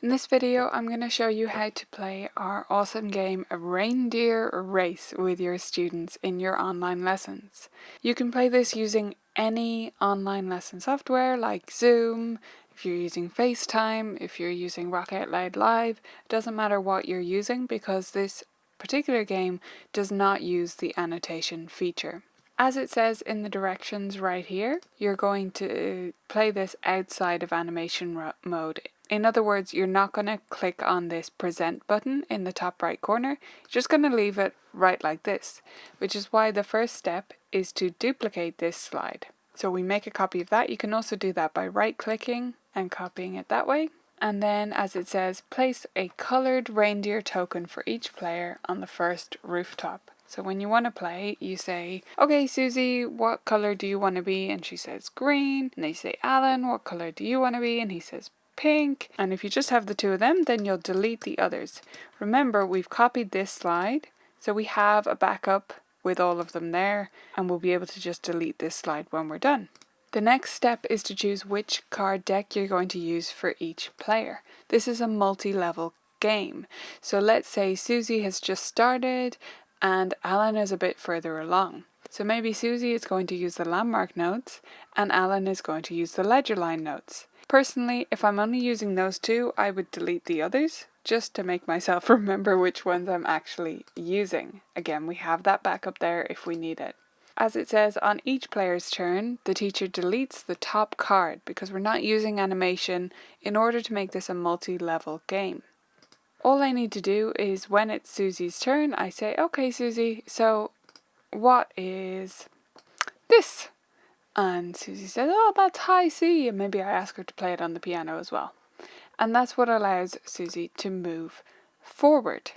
In this video, I'm going to show you how to play our awesome game of Reindeer Race with your students in your online lessons. You can play this using any online lesson software like Zoom, if you're using Facetime, if you're using Rock Out Loud Live. It doesn't matter what you're using because this particular game does not use the annotation feature. As it says in the directions right here, you're going to play this outside of animation mode. In other words, you're not going to click on this present button in the top right corner. You're just going to leave it right like this, which is why the first step is to duplicate this slide. So we make a copy of that. You can also do that by right clicking and copying it that way. And then, as it says, place a colored reindeer token for each player on the first rooftop. So when you want to play, you say, okay, Susie, what color do you want to be? And she says green. And they say, Alan, what color do you want to be? And he says pink. And if you just have the two of them, then you'll delete the others. Remember, we've copied this slide, so we have a backup with all of them there, and we'll be able to just delete this slide when we're done. The next step is to choose which card deck you're going to use for each player. This is a multi-level game. So let's say Susie has just started and Alan is a bit further along. So maybe Susie is going to use the landmark notes and Alan is going to use the ledger line notes. Personally, if I'm only using those two, I would delete the others just to make myself remember which ones I'm actually using. Again, we have that backup there if we need it. As it says, on each player's turn, the teacher deletes the top card because we're not using animation in order to make this a multi-level game. All I need to do is when it's Susie's turn, I say, okay, Susie, so what is this? And Susie says, oh, that's high C. And maybe I ask her to play it on the piano as well. And that's what allows Susie to move forward.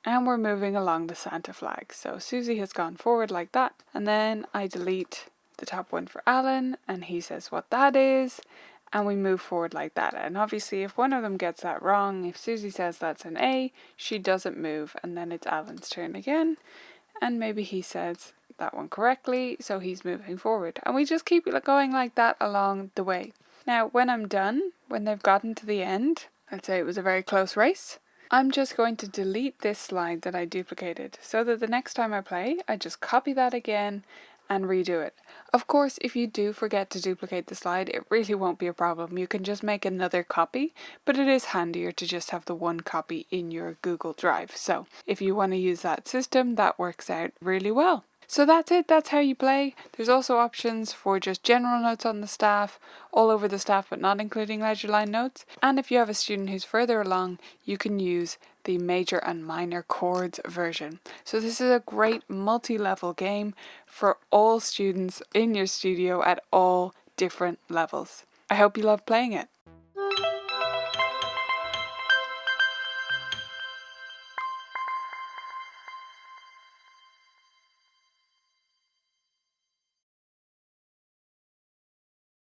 And we're moving along the Santa flag. So Susie has gone forward like that. And then I delete the top one for Alan. And he says what that is. And we move forward like that. And obviously if one of them gets that wrong, if Susie says that's an A, she doesn't move. And then it's Alan's turn again. And maybe he says that one correctly, so he's moving forward. And we just keep it going like that along the way. Now when I'm done, when they've gotten to the end, let's say it was a very close race, I'm just going to delete this slide that I duplicated so that the next time I play, I just copy that again and redo it. Of course, if you do forget to duplicate the slide, it really won't be a problem. You can just make another copy, but it is handier to just have the one copy in your Google Drive. So if you want to use that system, that works out really well. So that's it, that's how you play. There's also options for just general notes on the staff, all over the staff but not including ledger line notes. And if you have a student who's further along, you can use the major and minor chords version. So this is a great multi-level game for all students in your studio at all different levels. I hope you love playing it.